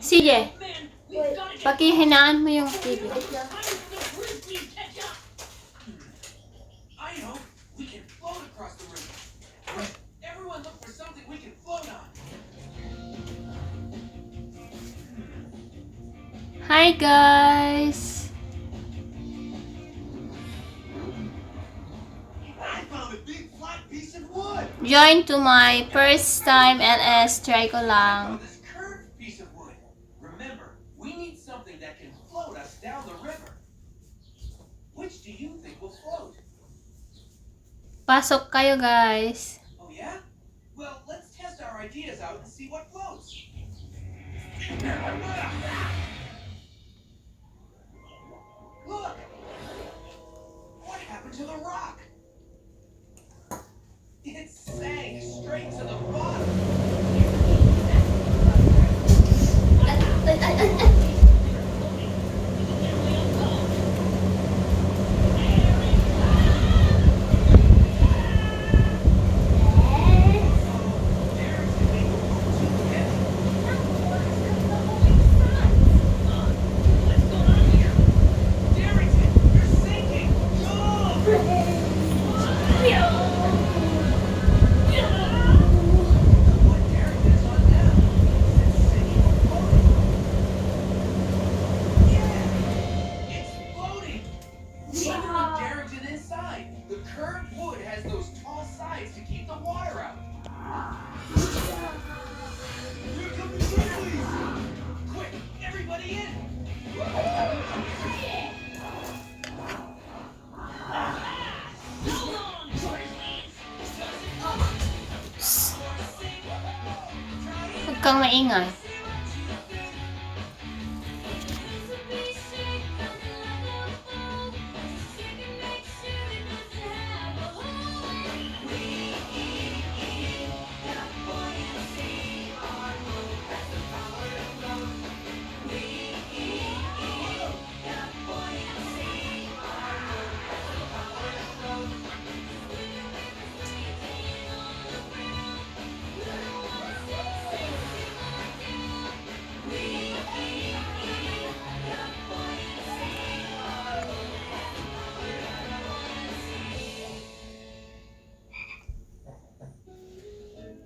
Sige, pakihinaan mo yung TV. I know. We can float across the river. Quick, everyone look for something we can float on. Hi guys! I found a big flat piece of wood. Join to my first time LS. Try ko I lang. found this curved piece of wood. Remember, we need something that can float us down the river. Which do you think will float? Pasok kayo guys. Oh yeah? Well, let's test our ideas out and see what floats. Look! What happened to the rock? It sank straight to the bottom. Darrington, you're sinking! Oh! What Darrington's on now? Is it sinking or floating? Yeah! It's floating! Even with Darrington inside, the curved wood has those tall sides to keep the water out. Here come the Grizzlies! Quick, everybody in! Huwag kang maingay.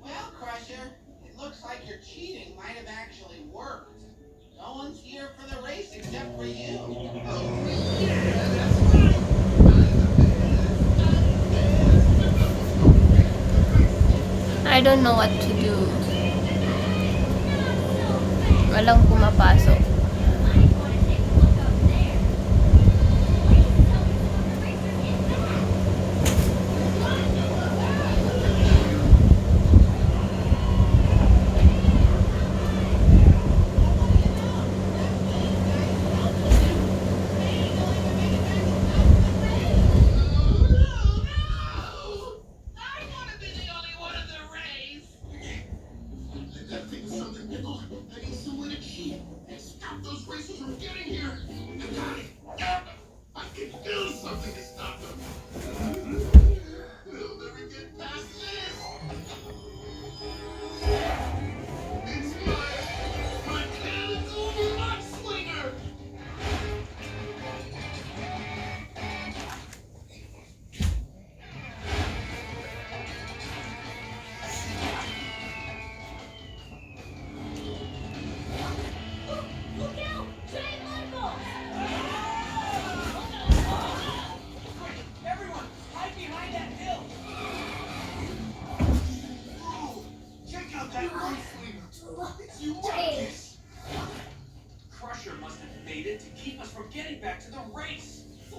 Well, Crusher, it looks like your cheating might have actually worked. No one's here for the race except for you. I don't know what to do. Walang pumapasok. I want to be the only one in the race. I gotta think of something, Nickel. I need some way to cheat and stop those racers from getting here. I got it. I can do something to stop them. We'll never get past this. It's my mechanical mudslinger. Quick, everyone, hide behind that hill! Whoa! Check out that mudslinger. It's humongous. Crusher must have made it to keep us from getting back to the race.